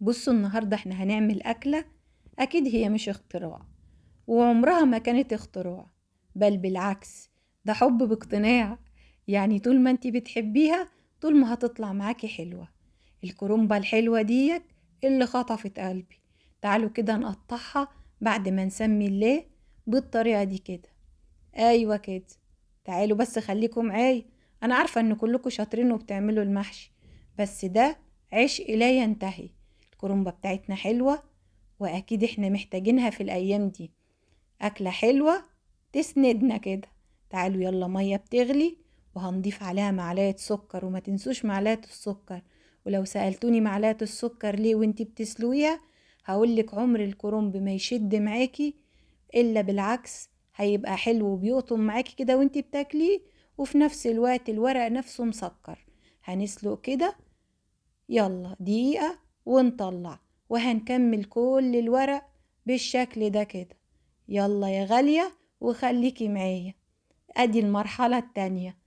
بصوا النهاردة احنا هنعمل أكلة أكيد هي مش اختراع، وعمرها ما كانت اختراع، بل بالعكس ده حب باقتناع. يعني طول ما انتي بتحبيها طول ما هتطلع معاكي حلوة. الكرومبة الحلوة ديت اللي خطفت قلبي. تعالوا كده نقطعها بعد ما نسمي الله بالطريقة دي كده. ايوه كده. تعالوا بس خليكم معايا. انا عارفة ان كلكم شاطرين وبتعملوا المحشي، بس ده عشق لا ينتهي. الكرومبة بتاعتنا حلوة، واكيد احنا محتاجينها في الايام دي. اكلة حلوة تسندنا كده. تعالوا يلا، مية بتغلي وهنضيف عليها معلقة سكر، وما تنسوش معلقة السكر. ولو سألتوني معلقة السكر ليه وانتي بتسلويها، هقولك عمر الكرنب ما يشد معاكي، الا بالعكس هيبقى حلو وبيقطم معاكي كده وانتي بتاكليه، وفي نفس الوقت الورق نفسه مسكر. هنسلق كده، يلا دقيقة ونطلع، وهنكمل كل الورق بالشكل ده كده. يلا يا غالية وخليكي معايا. ادي المرحلة التانية.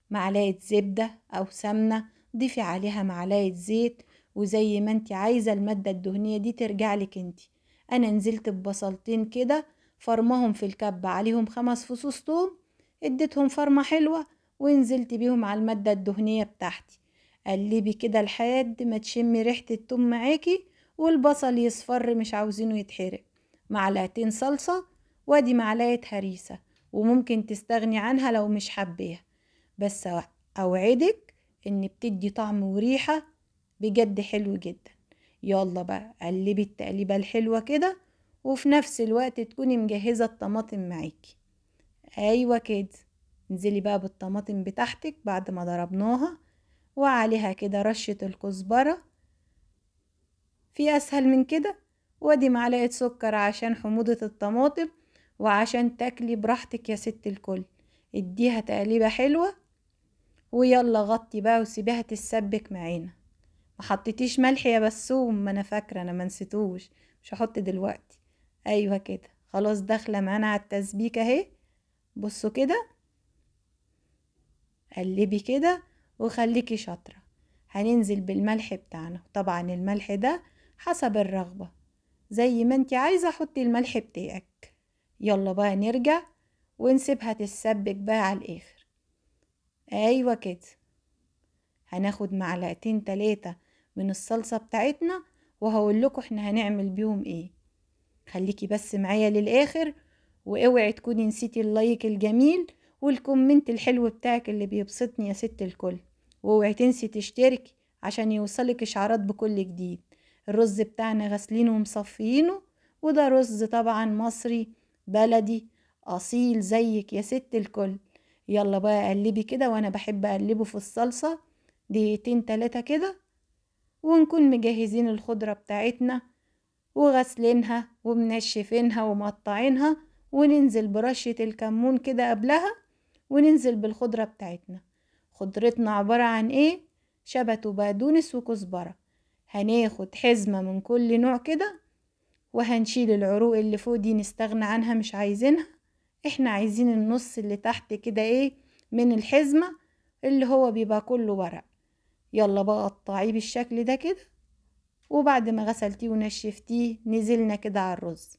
معلقة زبدة او سمنة، ضيفي عليها معلقة زيت، وزي ما انت عايزة المادة الدهنية دي ترجعلك انت. انا نزلت ببصلتين كده، فرمهم في الكبة عليهم 5 فصوص توم، اديتهم فرمة حلوة، ونزلت بيهم على المادة الدهنية بتاعتي. قلبي كده لحد ما تشمي ريحة التوم معاكي والبصل يصفر مش عاوزينه يتحرق. معلقتين صلصة، وادي معلقة هريسة، وممكن تستغني عنها لو مش حباها، بس اوعدك ان بتدي طعم وريحة بجد حلو جدا. يلا بقى قلبي التقليبة الحلوة كده، وفي نفس الوقت تكوني مجهزة الطماطم معاكي. ايوه كده. انزلي بقى بالطماطم بتاعتك بعد ما ضربناها، وعليها كده رشة الكزبرة. في اسهل من كده؟ وادي معلقة سكر عشان حموضة الطماطم، وعشان تاكلي براحتك يا ست الكل. اديها تقليبة حلوة، ويلا غطي بقى وسيبيها تتسبك معانا. ما حطيتيش ملح يا بسوم؟ ما انا فاكره، انا منسيتوش. مش هحط دلوقتي. ايوه كده، خلاص داخله معانا على التسبيكه اهي. بصوا كده، قلبي كده وخليكي شاطره. هننزل بالملح بتاعنا، طبعا الملح ده حسب الرغبه، زي ما انتي عايزه حطي الملح بتاعك. يلا بقى نرجع ونسيبها تتسبك بقى على الاخر. ايوه كده. هناخد معلقتين 3 من الصلصة بتاعتنا، وهقول لكم احنا هنعمل بيهم ايه. خليكي بس معايا للآخر، واوعي تكوني نسيتي اللايك الجميل والكومنت الحلو بتاعك اللي بيبسطني يا ست الكل. واوعي تنسي تشتركي عشان يوصلك اشعارات بكل جديد. الرز بتاعنا غسلينه ومصفيينه، وده رز طبعا مصري بلدي اصيل زيك يا ست الكل. يلا بقى قلبي كده، وانا بحب اقلبه في الصلصة دقيقتين 3 كده، ونكون مجهزين الخضرة بتاعتنا وغسلينها ومنشفينها ومقطعينها، وننزل برشة الكمون كده قبلها، وننزل بالخضرة بتاعتنا. خضرتنا عبارة عن ايه؟ شبت وبقدونس وكزبرة. هناخد حزمة من كل نوع كده، وهنشيل العروق اللي فوق دي نستغنى عنها مش عايزينها. احنا عايزين النص اللي تحت كده ايه من الحزمة، اللي هو بيبقى كله ورق. يلا بقى قطعيه بالشكل ده كده، وبعد ما غسلتيه ونشفتيه نزلنا كده على الرز.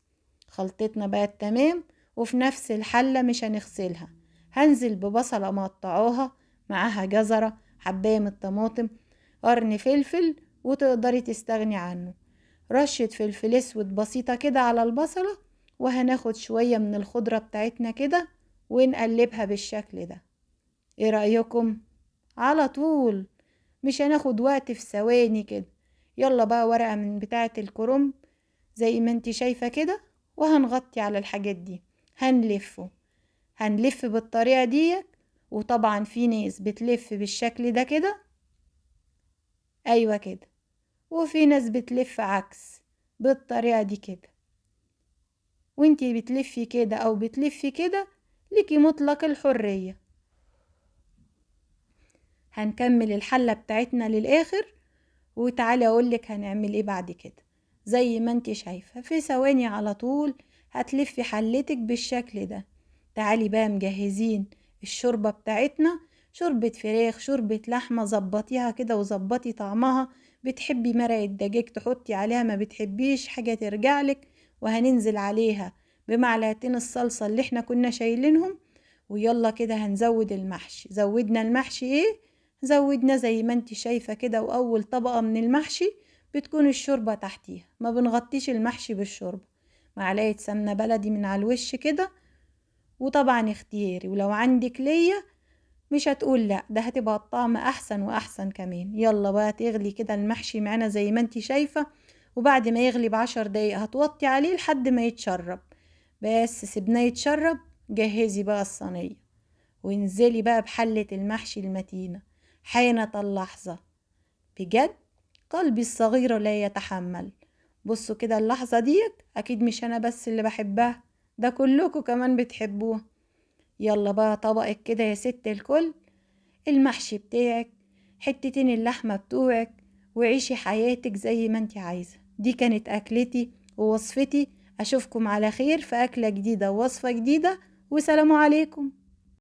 خلطتنا بقت تمام، وفي نفس الحلة مش هنغسلها. هنزل ببصلة مقطعوها، معاها جزرة، حباية من الطماطم، قرن فلفل، وتقدري تستغني عنه، رشة فلفل اسود بسيطة كده على البصلة. وهناخد شوية من الخضرة بتاعتنا كده ونقلبها بالشكل ده. ايه رأيكم؟ على طول، مش هناخد وقت، في ثواني كده. يلا بقى ورقة من بتاعة الكرنب زي ما انتي شايفة كده، وهنغطي على الحاجات دي. هنلفه، هنلف بالطريقة دي. وطبعا في ناس بتلف بالشكل ده كده، ايوه كده، وفي ناس بتلف عكس بالطريقة دي كده. وانتي بتلفي كده او بتلفي كده، ليكي مطلق الحرية. هنكمل الحلة بتاعتنا للآخر، وتعالي اقولك هنعمل ايه بعد كده. زي ما انت شايفة في ثواني على طول هتلفي حلتك بالشكل ده. تعالي بقى مجهزين الشوربة بتاعتنا. شوربة فراخ، شوربة لحمة، زبطيها كده وزبطي طعمها بتحبي مرق الدجاج تحطي عليها، ما بتحبيش حاجة ترجعلك. وهننزل عليها بمعلقتين الصلصة اللي احنا كنا شايلينهم. ويلا كده هنزود المحشي. زودنا المحشي ايه؟ زودنا زي ما انت شايفة كده. واول طبقة من المحشي بتكون الشوربة تحتيها، ما بنغطيش المحشي بالشوربة. معلقة سمنة بلدي من على الوش كده. وطبعا اختياري، ولو عندك ليا مش هتقول لا، ده هتبقى الطعم احسن واحسن كمان. يلا بقى تغلي كده المحشي معانا زي ما انت شايفة. وبعد ما يغلي ب10 دقايق هتوطي عليه لحد ما يتشرب. بس سيبناه يتشرب. جهزي بقى الصينية وانزلي بقى بحلة المحشي المتينة. حانت اللحظة بجد، قلبي الصغير لا يتحمل. بصوا كده اللحظة ديت أكيد مش أنا بس اللي بحبها، ده كلكم كمان بتحبوها. يلا بقى طبقك كده يا ست الكل، المحشي بتاعك، حتتين اللحمة بتوعك، وعيشي حياتك زي ما انت عايزة. دي كانت أكلتي ووصفتي. أشوفكم على خير في أكلة جديدة ووصفة جديدة، وسلام عليكم.